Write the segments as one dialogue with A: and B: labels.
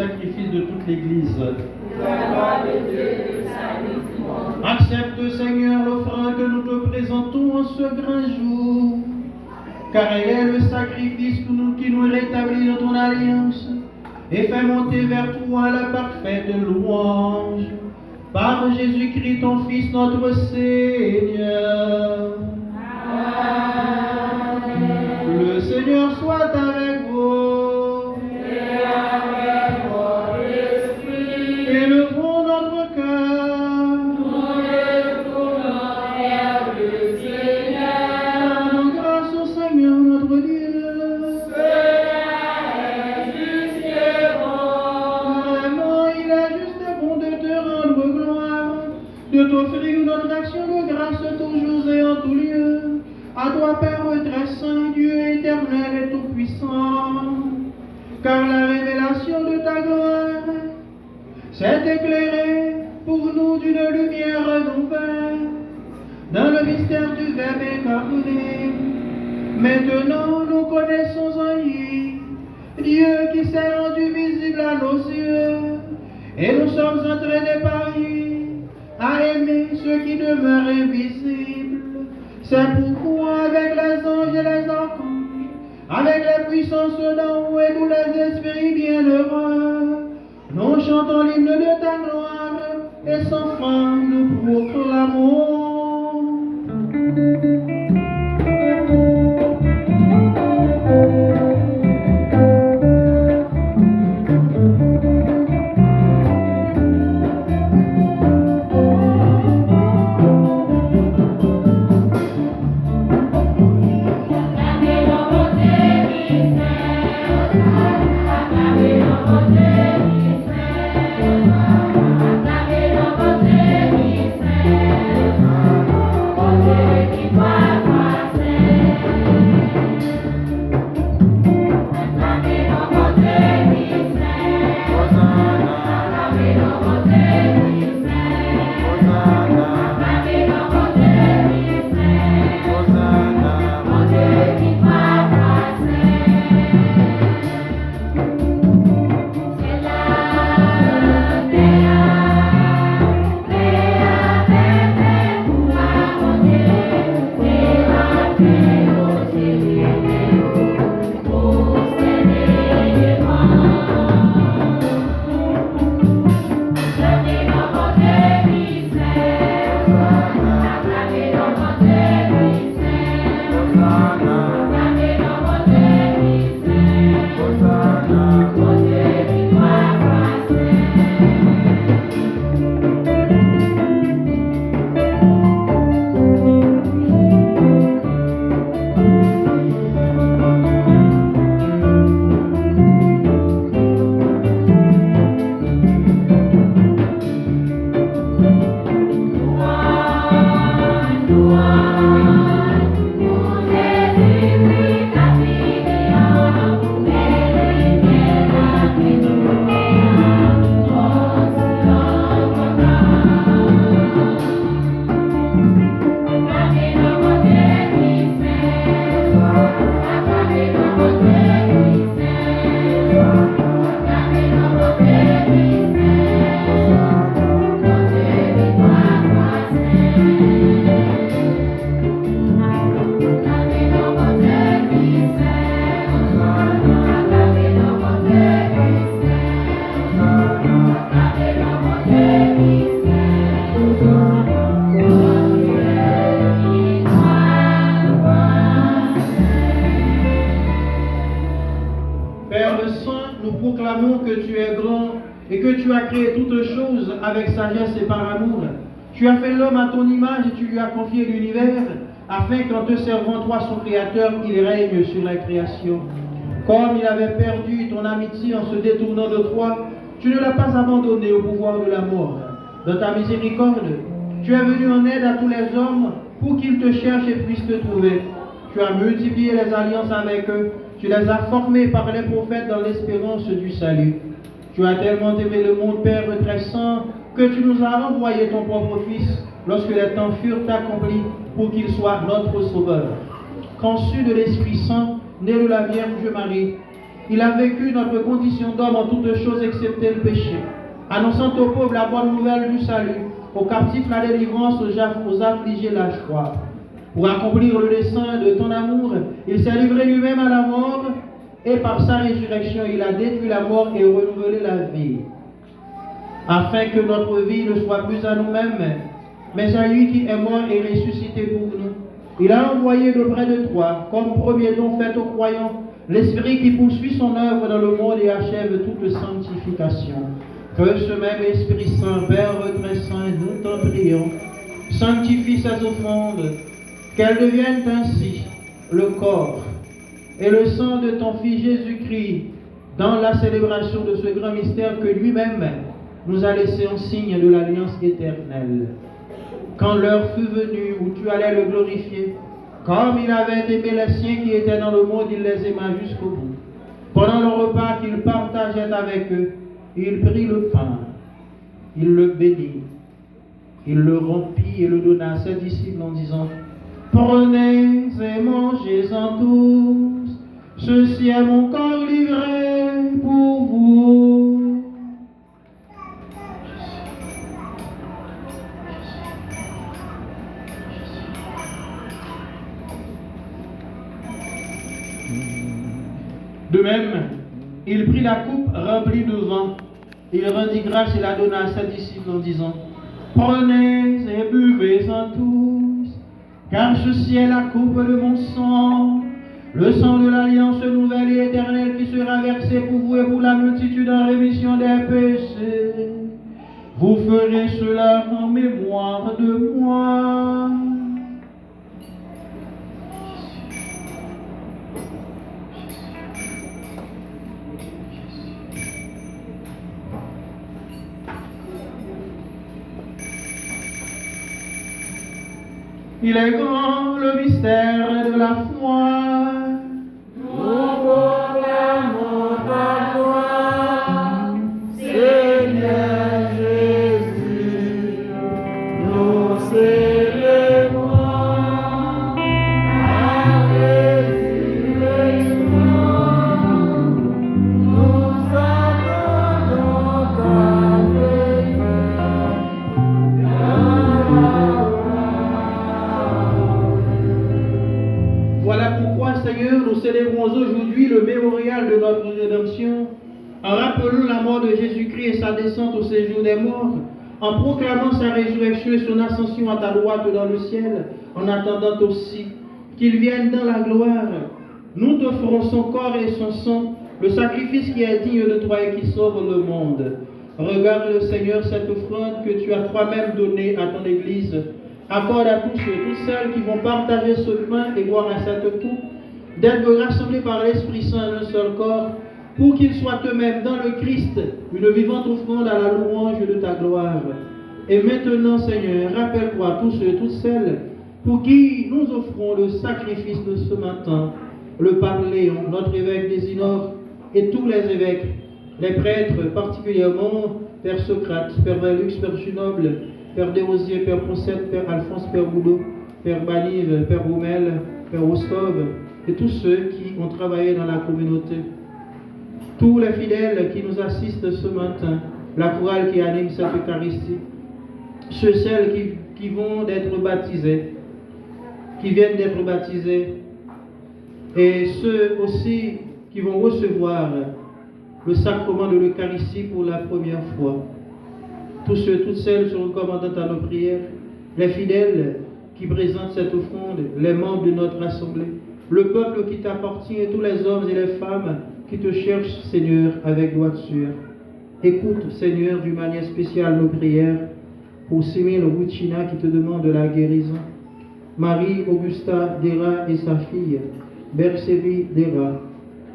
A: sacrifice de toute l'Église. Accepte, Seigneur, l'offrande que nous te présentons en ce grand jour, car elle est le sacrifice qui nous rétablit dans ton alliance et fait monter vers toi la parfaite louange. Par Jésus-Christ, ton Fils, notre Seigneur. Amen. Le Seigneur soit avec vous.
B: Et avec votre esprit.
A: Élevons notre cœur.
B: Nous le tournons vers le Seigneur.
A: Rendons grâce au Seigneur notre Dieu.
B: Cela est juste et bon.
A: Vraiment, il est juste et bon de te rendre gloire, de t'offrir notre action de grâce toujours et en tout lieu. À toi, Père très saint, Dieu éternel et tout-puissant, car la révélation de ta gloire s'est éclairée pour nous d'une lumière nouvelle, dans le mystère du Verbe incarné. Maintenant, nous connaissons en lui, Dieu qui s'est rendu visible à nos yeux, et nous sommes entraînés par lui à aimer ceux qui demeurent invisibles. C'est pourquoi avec les anges et les archanges, avec les puissances d'en haut et tous les esprits bienheureux, nous chantons l'hymne de ta gloire et sans fin nous proclamons. Avec sagesse et par amour. Tu as fait l'homme à ton image et tu lui as confié l'univers, afin qu'en te servant toi son créateur, il règne sur la création. Comme il avait perdu ton amitié en se détournant de toi, tu ne l'as pas abandonné au pouvoir de la mort. Dans ta miséricorde, tu es venu en aide à tous les hommes pour qu'ils te cherchent et puissent te trouver. Tu as multiplié les alliances avec eux, tu les as formés par les prophètes dans l'espérance du salut. Tu as tellement aimé le monde, Père très saint, que tu nous as envoyé ton propre Fils lorsque les temps furent accomplis pour qu'il soit notre Sauveur. Conçu de l'Esprit Saint, né de la Vierge Marie, Il a vécu notre condition d'homme en toutes choses excepté le péché, annonçant aux pauvres la bonne nouvelle du salut, aux captifs la délivrance, aux affligés la joie. Pour accomplir le dessein de ton amour, il s'est livré lui-même à la mort, et par sa résurrection, il a détruit la mort et renouvelé la vie, afin que notre vie ne soit plus à nous-mêmes, mais à lui qui est mort et ressuscité pour nous. Il a envoyé auprès de toi, comme premier don fait aux croyants, l'Esprit qui poursuit son œuvre dans le monde et achève toute sanctification. Que ce même Esprit Saint, Père très saint, nous t'en prions, sanctifie ces offrandes, qu'elles deviennent ainsi le corps et le sang de ton Fils Jésus-Christ dans la célébration de ce grand mystère que lui-même nous a laissé en signe de l'alliance éternelle. Quand l'heure fut venue où tu allais le glorifier, comme il avait aimé les siens qui étaient dans le monde, il les aima jusqu'au bout. Pendant le repas qu'il partageait avec eux, il prit le pain, il le bénit, il le rompit et le donna à ses disciples en disant: Prenez et mangez-en tous, ceci est mon corps livré pour vous. De même, il prit la coupe remplie de vin, il rendit grâce et la donna à ses disciples en disant: Prenez et buvez-en tous, car ceci est la coupe de mon sang, le sang de l'alliance nouvelle et éternelle qui sera versé pour vous et pour la multitude en rémission des péchés. Vous ferez cela en mémoire de moi. Il est grand le mystère de la foi.
B: Nous proclamons ta gloire, Seigneur Jésus. Nous célébrons ta résurrection. Nous attendons ta venue.
A: Voilà pourquoi, Seigneur, nous célébrons aujourd'hui le mémorial de notre rédemption, en rappelant la mort de Jésus-Christ et sa descente au séjour des morts, en proclamant sa résurrection et son ascension à ta droite dans le ciel, en attendant aussi qu'il vienne dans la gloire. Nous t'offrons son corps et son sang, le sacrifice qui est digne de toi et qui sauve le monde. Regarde, Seigneur, cette offrande que tu as toi-même donnée à ton Église. Accorde à tous ceux, toutes celles qui vont partager ce pain et boire à cette coupe, d'être rassemblés par l'Esprit Saint en un seul corps, pour qu'ils soient eux-mêmes dans le Christ, une vivante offrande à la louange de ta gloire. Et maintenant, Seigneur, rappelle-toi tous ceux, toutes celles pour qui nous offrons le sacrifice de ce matin, le pape Léon, notre évêque d'Ésinor, et tous les évêques, les prêtres particulièrement, Père Socrate, Père Velux, Père Junoble, Père Desrosiers, Père Poncette, Père Alphonse, Père Boudot, Père Banive, Père Roumel, Père Ostove, et tous ceux qui ont travaillé dans la communauté. Tous les fidèles qui nous assistent ce matin, la chorale qui anime cette Eucharistie, ceux, celles qui vont d'être baptisés, qui viennent d'être baptisés, et ceux aussi qui vont recevoir le sacrement de l'Eucharistie pour la première fois. Tous ceux, toutes celles se recommandant à nos prières, les fidèles qui présentent cette offrande, les membres de notre assemblée, le peuple qui t'appartient et tous les hommes et les femmes qui te cherchent, Seigneur, avec droiture. Écoute, Seigneur, d'une manière spéciale nos prières pour Cyril Rouchina qui te demande la guérison, Marie-Augusta Dera et sa fille, Bersevi Dera,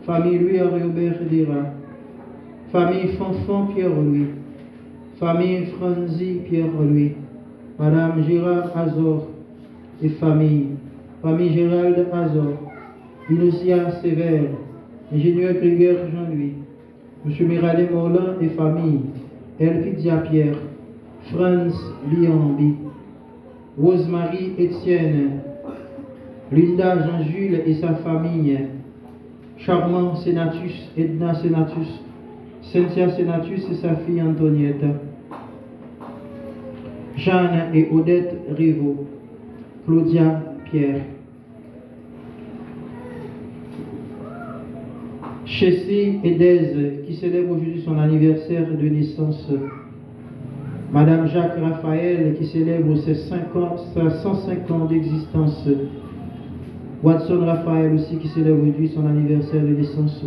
A: famille Louis Ariobert Dera, famille Fanfan Pierre-Louis, famille Franzi Pierre-Louis, Madame Gérard Azor et famille Gérald Azor, Inosia Sévère, ingénieur Krieger Jean-Louis, M. Miralé Morlan et famille, Elpidia Pierre, Franz Liambi, Rosemary Etienne, Linda Jean-Jules et sa famille, Charmant Senatus, Edna Senatus, Cynthia Senatus et sa fille Antoniette, Jeanne et Odette Rivaud, Claudia Pierre, Chessie Edez qui célèbre aujourd'hui son anniversaire de naissance, Madame Jacques Raphaël qui célèbre ses 105 ans d'existence, Watson Raphaël aussi qui célèbre aujourd'hui son anniversaire de naissance.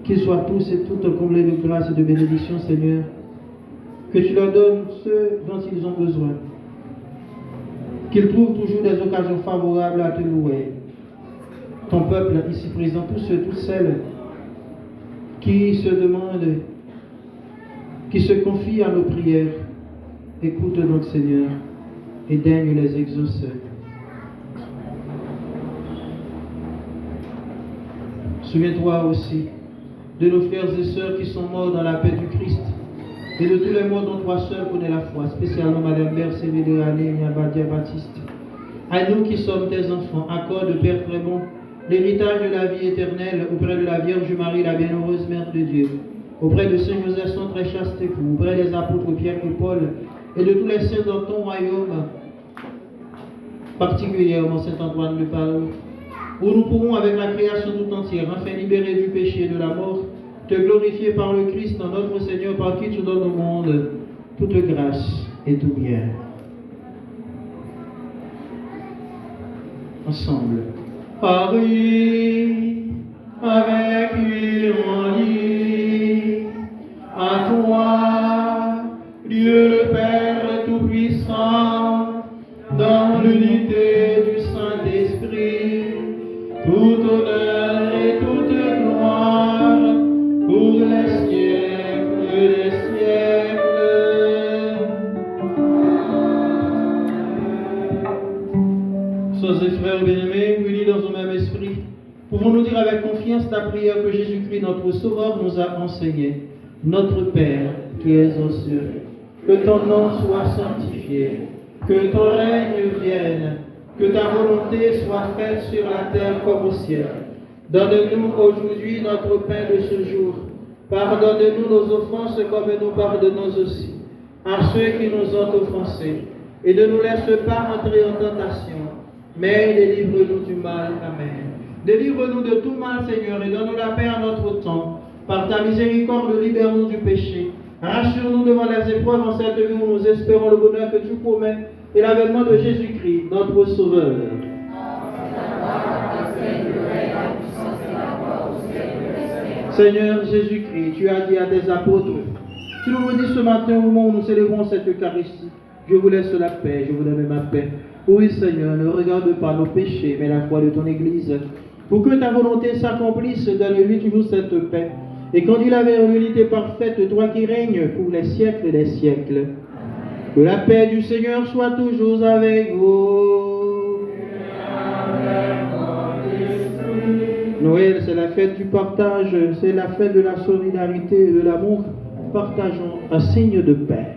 A: Qu'ils soient tous et toutes comblés de grâce et de bénédiction, Seigneur. Que tu leur donnes ce dont ils ont besoin. Qu'ils trouvent toujours des occasions favorables à te louer. Ton peuple ici présent, tous ceux, toutes celles qui se demandent, qui se confient à nos prières, écoute donc, Seigneur, et daigne les exaucer. Souviens-toi aussi de nos frères et sœurs qui sont morts dans la paix du Christ et de tous les morts dont toi seul connais la foi, spécialement Madame Bercé de Allée, Niabadia Baptiste. À nous qui sommes tes enfants, accorde, Père très bon, l'héritage de la vie éternelle auprès de la Vierge Marie, la bienheureuse Mère de Dieu, auprès de Saint Joseph, son très chaste époux, auprès des apôtres Pierre et Paul et de tous les saints dans ton royaume, particulièrement Saint Antoine de Padoue, où nous pourrons avec la création tout entière, enfin libérés du péché et de la mort, te glorifier par le Christ, notre Seigneur, par qui tu donnes au monde toute grâce et tout bien. Ensemble. Paris, avec lui en lit, à toi, Dieu le Père Tout-Puissant, dans l'unité du Saint-Esprit, tout honneur et toute gloire pour les siècles des siècles. Sœurs et frères bien-aimés, unis dans un même esprit, pouvons-nous dire avec confiance la prière que Jésus-Christ, notre Sauveur, nous a enseignée. Notre Père, qui es aux cieux, que ton nom soit sanctifié, que ton règne vienne, que ta volonté soit faite sur la terre comme au ciel. Donne-nous aujourd'hui notre pain de ce jour. Pardonne-nous nos offenses comme nous pardonnons aussi à ceux qui nous ont offensés. Et ne nous laisse pas entrer en tentation, mais délivre-nous du mal. Amen. Délivre-nous de tout mal, Seigneur, et donne-nous la paix en notre temps. Par ta miséricorde, libère-nous du péché. Rassure-nous devant les épreuves en cette vie où nous espérons le bonheur que tu promets et l'avènement de Jésus-Christ, notre Sauveur. Seigneur Jésus-Christ, tu as dit à tes apôtres, tu nous le dis ce matin au moment où nous célébrons cette Eucharistie, je vous laisse la paix, je vous donne ma paix. Oui Seigneur, ne regarde pas nos péchés, mais la foi de ton Église, pour que ta volonté s'accomplisse, donne-lui toujours cette paix. Et conduis la vers l'unité parfaite, toi qui règnes pour les siècles des siècles. Que la paix du Seigneur soit toujours avec vous. Noël, c'est la fête du partage, c'est la fête de la solidarité et de l'amour. Partageons un signe de paix.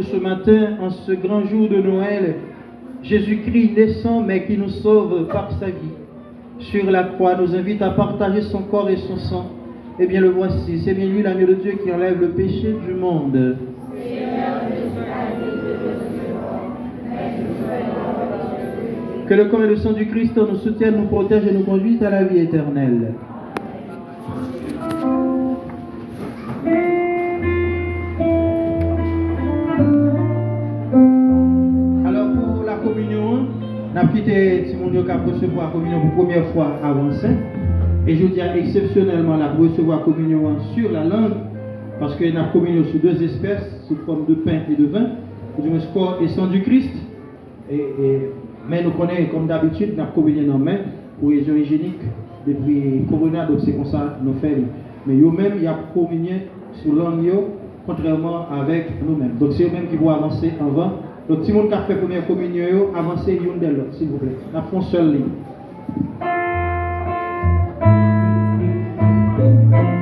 A: Ce matin, en ce grand jour de Noël, Jésus-Christ naissant mais qui nous sauve par sa vie sur la croix nous invite à partager son corps et son sang. Eh bien le voici, c'est bien lui l'agneau de Dieu qui enlève le péché du monde. Que le corps et le sang du Christ nous soutiennent, nous protègent et nous conduisent à la vie éternelle. Alors pour la communion, on a quitté Timonio qui a recevoir la communion pour la première fois avant ça. Et je dis exceptionnellement la recevoir la communion sur la langue, parce qu'il y a une communion sur deux espèces, sous forme de pain et de vin, du moins corps et sang du Christ. Mais nous connaissons comme d'habitude, nous avons communion dans main pour raison hygiénique depuis Corona, donc c'est comme ça nous faisons. Mais eux-mêmes, il y a communion sur langue, contrairement avec nous-mêmes. Donc c'est eux-mêmes qui vont avancer avant. Donc si vous avez fait la première communion, avancez l'une de l'autre, s'il vous plaît. Nous avons seule ligne.
B: Amen.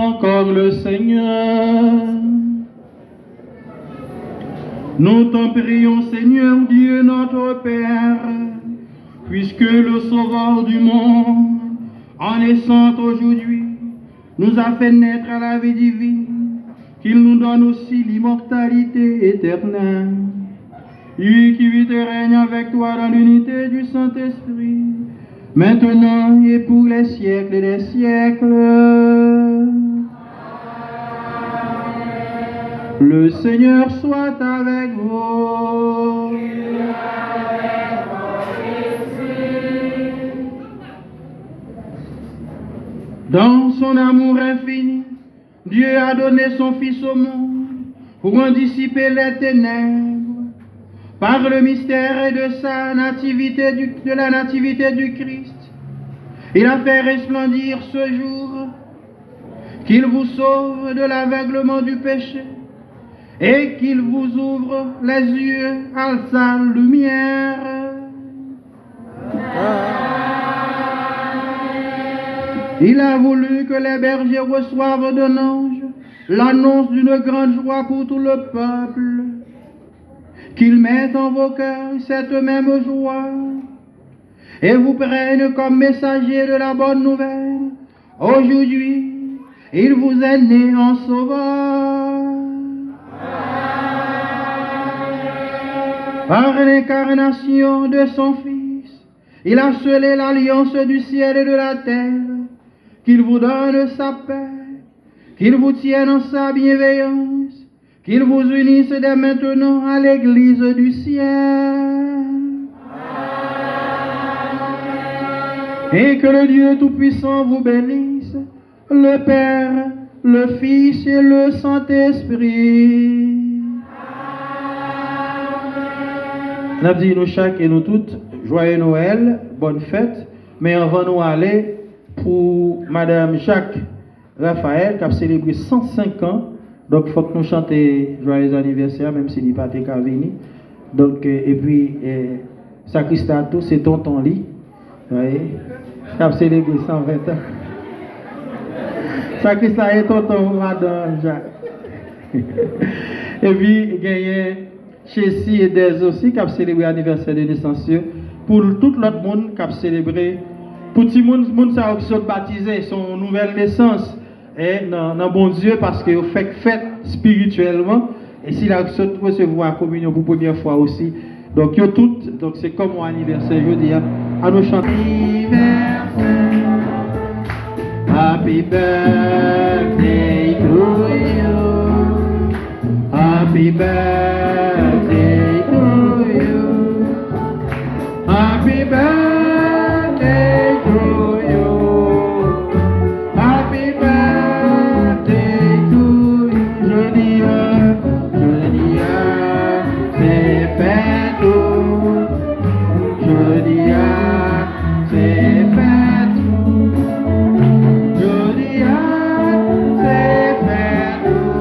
A: encore le Seigneur. Nous t'en prions, Seigneur Dieu, notre Père, puisque le Sauveur du monde, en naissant aujourd'hui, nous a fait naître à la vie divine, qu'il nous donne aussi l'immortalité éternelle. Lui qui vit et règne avec toi dans l'unité du Saint-Esprit, maintenant et pour les siècles des siècles. Le Seigneur soit avec vous. Dans son amour infini, Dieu a donné son Fils au monde pour en dissiper les ténèbres. Par le mystère de sa nativité, de la nativité du Christ, il a fait resplendir ce jour qu'il vous sauve de l'aveuglement du péché et qu'il vous ouvre les yeux à sa lumière. Il a voulu que les bergers reçoivent d'un ange l'annonce d'une grande joie pour tout le peuple, qu'ils mettent en vos cœurs cette même joie et vous prennent comme messager de la bonne nouvelle. Aujourd'hui, il vous est né en sauveur. Par l'incarnation de son Fils, il a scellé l'alliance du ciel et de la terre, qu'il vous donne sa paix, qu'il vous tienne en sa bienveillance, qu'il vous unisse dès maintenant à l'Église du ciel. Et que le Dieu Tout-Puissant vous bénisse, le Père, le Fils et le Saint-Esprit. Nous disons nous chaque et nous toutes, joyeux Noël, bonne fête, mais avant nous aller pour Madame Jacques Raphaël qui a célébré 105 ans. Donc, il faut que nous chantions joyeux anniversaire, même s'il n'est pas venu. Donc, et puis, Sacristato, c'est tonton Lee. Vous voyez, qui a célébré 120 ans. Sacristato est tonton Madame Jacques. Et puis, il y a Chessie et Des aussi qui a célébré l'anniversaire de naissance. Pour tout l'autre monde qui a célébré, pour tout le monde qui sont baptisés, son nouvelle naissance. Et non, bon Dieu, parce que vous faites fête spirituellement, et si la recevoir la communion pour la première fois aussi. Donc, yo tout, donc c'est comme mon anniversaire, je dis, à nous chanter. Happy birthday to you. Happy birthday to you. Happy birthday to you. Happy birthday to you. Je dis, c'est fait tout. Je dis, c'est fait tout. Je dis, c'est fait tout.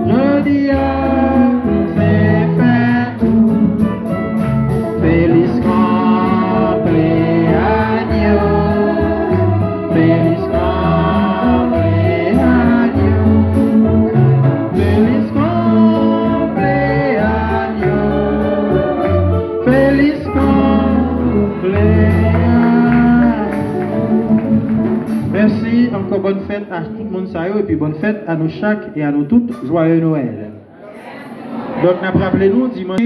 A: Je dis, c'est fait tout. Feliz cumpleaños. Feliz cumpleaños. Feliz cumpleaños. Feliz cumpleaños. Merci, encore bonne fête à tout le monde et puis bonne fête à nous chaque et à nous toutes. Joyeux Noël. Donc, nous rappelez-nous dimanche.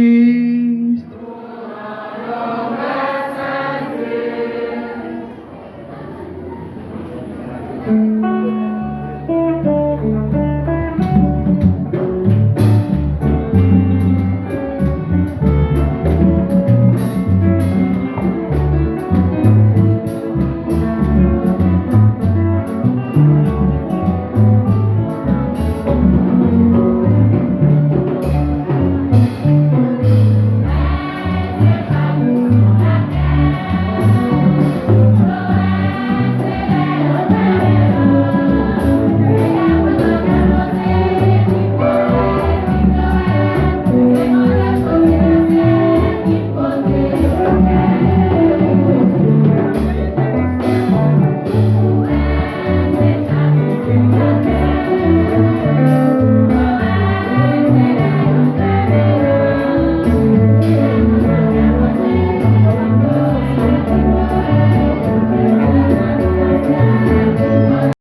B: Amen.